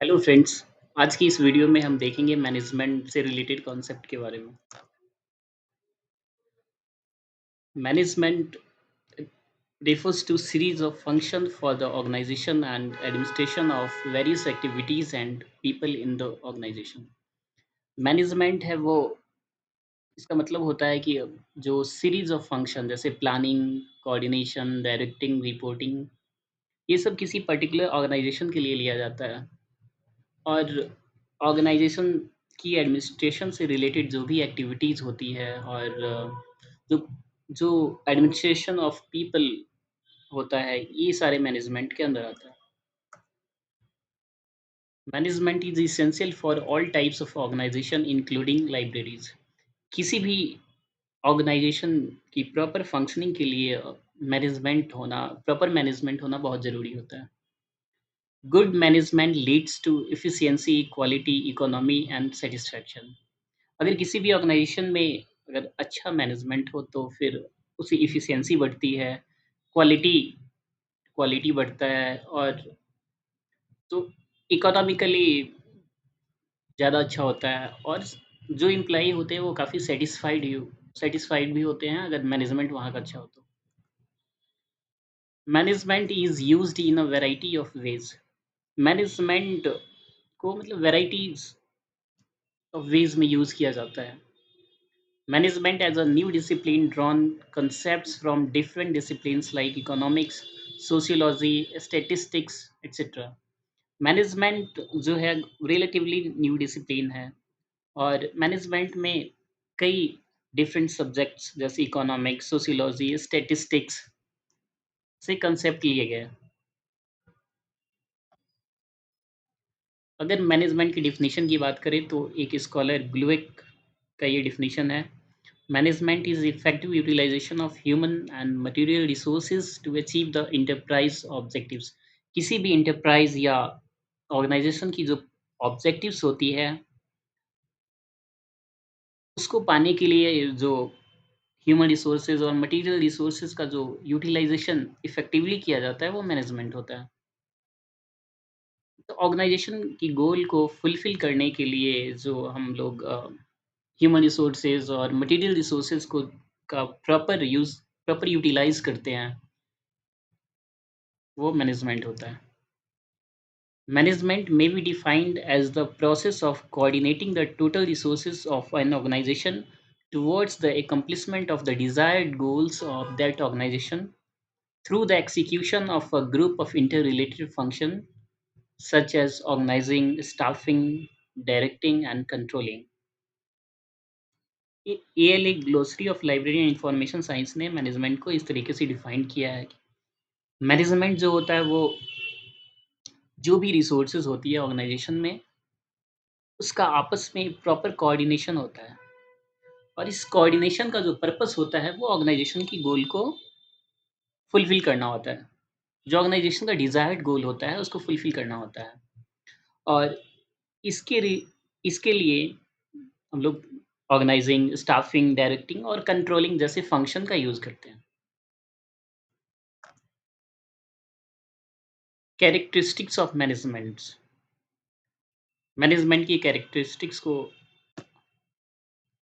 Hello friends. आज की इस वीडियो में हम देखेंगे मैनेजमेंट से रिलेटेड कॉन्सेप्ट के बारे में। Management refers to series of functions for the organization and administration of various activities and people in the organization। Management है वो, इसका मतलब होता है कि जो सीरीज ऑफ फंक्शन जैसे प्लानिंग, कोऑर्डिनेशन, डायरेक्टिंग, रिपोर्टिंग, ये सब किसी पर्टिकुलर ऑर्गेनाइजेशन के लिए लिया जाता है। और ऑर्गेनाइजेशन की एडमिनिस्ट्रेशन से रिलेटेड जो भी एक्टिविटीज़ होती है और जो जो एडमिनिस्ट्रेशन ऑफ पीपल होता है, ये सारे मैनेजमेंट के अंदर आता है। Management is essential for all types of organisation including libraries. किसी भी ऑर्गेनाइजेशन की प्रॉपर फंक्शनिंग के लिए प्रॉपर मैनेजमेंट होना बहुत ज़रूरी होता है। Good management leads to efficiency, quality, economy and satisfaction. अगर किसी भी ऑर्गेनाइजेशन में अगर अच्छा मैनेजमेंट हो तो फिर उसकी एफिशिएंसी बढ़ती है, क्वालिटी क्वालिटी बढ़ता है और तो इकोनॉमिकली ज़्यादा अच्छा होता है और जो एम्प्लॉयी होते हैं वो काफ़ी सैटिस्फाइड भी होते हैं अगर मैनेजमेंट वहाँ का अच्छा हो तो। Management is used in a variety of ways. Management को मतलब वैराइटीज़ ऑफ वेज़ में यूज़ किया जाता है। Management as a new discipline drawn concepts from different disciplines like economics, sociology, statistics, etc. Management जो है रिलेटिवली न्यू डिसिप्लिन है और मैनेजमेंट में कई डिफरेंट सब्जेक्ट्स जैसे इकोनॉमिक्स, सोशियोलॉजी, स्टैटिस्टिक्स से कंसेप्ट लिए गए। अगर मैनेजमेंट की डिफिनीशन की बात करें तो एक स्कॉलर ग्लुइक का ये डिफिनीशन है। Management is effective utilization of human and material resources to achieve the enterprise objectives। किसी भी enterprise या organization की जो objectives होती है, उसको पाने के लिए जो human resources और material resources का जो utilization effectively किया जाता है, वो management होता है। तो ऑर्गेनाइजेशन की गोल को फुलफिल करने के लिए जो हम लोग ह्यूमन रिसोर्सेज और मटेरियल रिसोर्सेज को का प्रॉपर यूटिलाइज करते हैं, वो मैनेजमेंट होता है। Management may be defined as the process of coordinating the total resources of an organization towards the accomplishment of the desired goals of that organization through the execution of a group of interrelated functions such as organizing, staffing, directing and controlling। ALA glossary of library and information science ने management को इस तरीके से define किया है कि management जो होता है वो जो भी रिसोर्सेज होती है ऑर्गेनाइजेशन में, उसका आपस में प्रॉपर कोऑर्डिनेशन होता है और इस कोऑर्डिनेशन का जो पर्पस होता है वो ऑर्गेनाइजेशन की गोल को फुलफिल करना होता है। जो ऑर्गेनाइजेशन का डिजायर्ड गोल होता है उसको फुलफिल करना होता है और इसके रि- इसके लिए हम लोग ऑर्गेनाइजिंग, स्टाफिंग, डायरेक्टिंग और कंट्रोलिंग जैसे फंक्शन का यूज़ करते हैं। Characteristics of managements. मैनेजमेंट की कैरेक्टरिस्टिक्स को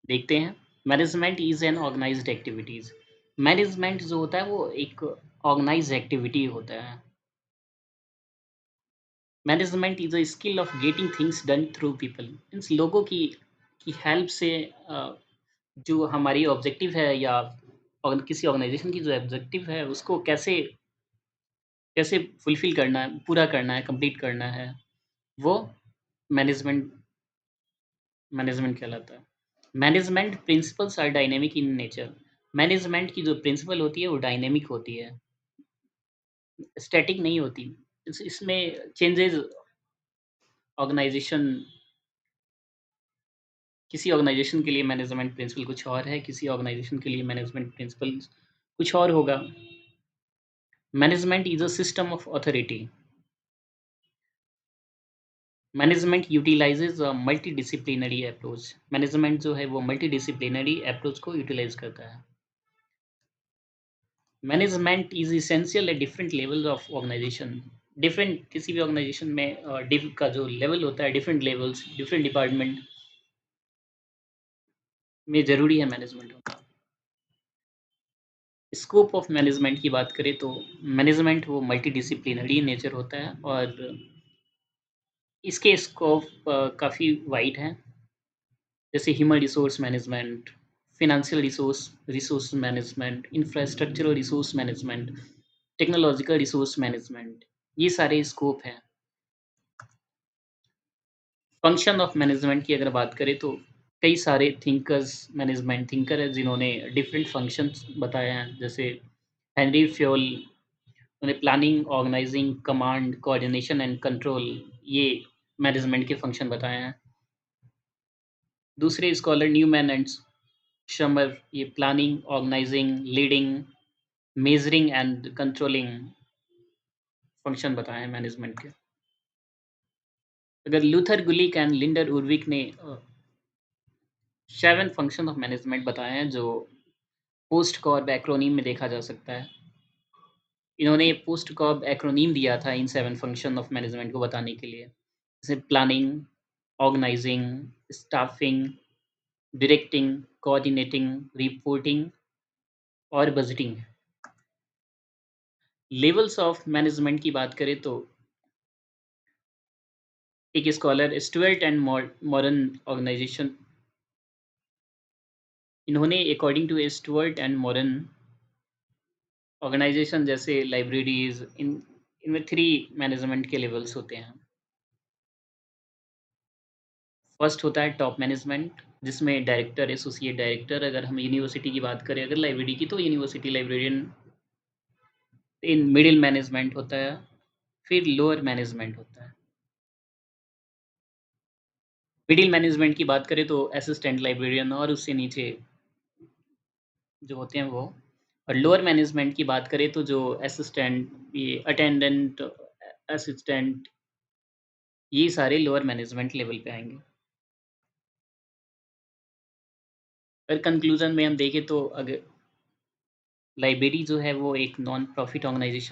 देखते हैं। Management is an organized activities. Management जो होता है वो एक ऑर्गेनाइज्ड एक्टिविटी होता है। Management is a skill of getting things done through people. Means लोगों की हेल्प से जो हमारी ऑब्जेक्टिव है या और किसी ऑर्गेनाइजेशन की जो ऑब्जेक्टिव है उसको कैसे कैसे फुलफिल करना है, पूरा करना है, कंप्लीट करना है, वो मैनेजमेंट मैनेजमेंट कहलाता है। Management principles are dynamic in nature. Management की जो प्रिंसिपल होती है वो डायनेमिक होती है, स्टैटिक नहीं होती। इसमें चेंजेस ऑर्गेनाइजेशन किसी ऑर्गेनाइजेशन के लिए मैनेजमेंट प्रिंसिपल कुछ और है, किसी ऑर्गेनाइजेशन के लिए मैनेजमेंट प्रिंसिपल कुछ और होगा। Management is a system of authority. Management utilizes a multi disciplinary approach. Management जो है वो मल्टी डिसिप्लिनरी अप्रोच को यूटिलाइज करता है। Management is essential at different levels of organization. Different किसी भी ऑर्गेनाइजेशन में डिव का जो लेवल होता है, डिफरेंट लेवल्स, डिफरेंट डिपार्टमेंट में ज़रूरी है मैनेजमेंट होना। स्कोप ऑफ मैनेजमेंट की बात करें तो मैनेजमेंट वो मल्टीडिसिप्लिनरी नेचर होता है और इसके स्कोप काफ़ी वाइड हैं, जैसे human resource management, financial resource management, infrastructural resource management, technological resource management, ये सारे स्कोप हैं। फंक्शन ऑफ मैनेजमेंट की अगर बात करें तो कई सारे मैनेजमेंट थिंकर हैं जिन्होंने डिफरेंट फंक्शंस बताए हैं, जैसे हेनरी फ्योल, उन्होंने planning, organizing, command, coordination and control, ये मैनेजमेंट के फंक्शन बताए हैं। दूसरे स्कॉलर न्यूमैन एंड शमर, ये planning, organizing, leading, measuring and controlling function बताए हैं मैनेजमेंट के। अगर Luther Gulick and Lyndall Urwick ने 7 फंक्शन ऑफ मैनेजमेंट बताए हैं जो पोस्ट कॉर्ब एक्रोनीम में देखा जा सकता है। इन्होंने पोस्ट कॉर्ब एक्रोनीम दिया था इन 7 फंक्शन ऑफ मैनेजमेंट को बताने के लिए, जैसे planning, organizing, staffing, directing, coordinating, reporting और बजटिंग। लेवल्स ऑफ मैनेजमेंट की बात करें तो एक scholar Stuart and modern organization, इन्होंने according to Stuart and modern organization जैसे लाइब्रेरीज, इनमें 3 मैनेजमेंट के लेवल्स होते हैं। फर्स्ट होता है टॉप मैनेजमेंट, जिसमें डायरेक्टर, एसोसिएट डायरेक्टर, अगर हम यूनिवर्सिटी की बात करें, अगर लाइब्रेरी की तो university librarian. In middle management होता है, फिर लोअर मैनेजमेंट होता है। मिडिल मैनेजमेंट की बात करें तो असिस्टेंट लाइब्रेरियन और उससे नीचे जो होते हैं वो। और लोअर मैनेजमेंट की बात करें तो जो असिस्टेंट, ये अटेंडेंट, असिस्टेंट, ये सारे लोअर मैनेजमेंट लेवल पे आएंगे। और कंक्लूजन में हम देखें तो अगर लाइब्रेरी जो है वो एक नॉन प्रॉफिट ऑर्गेनाइजेशन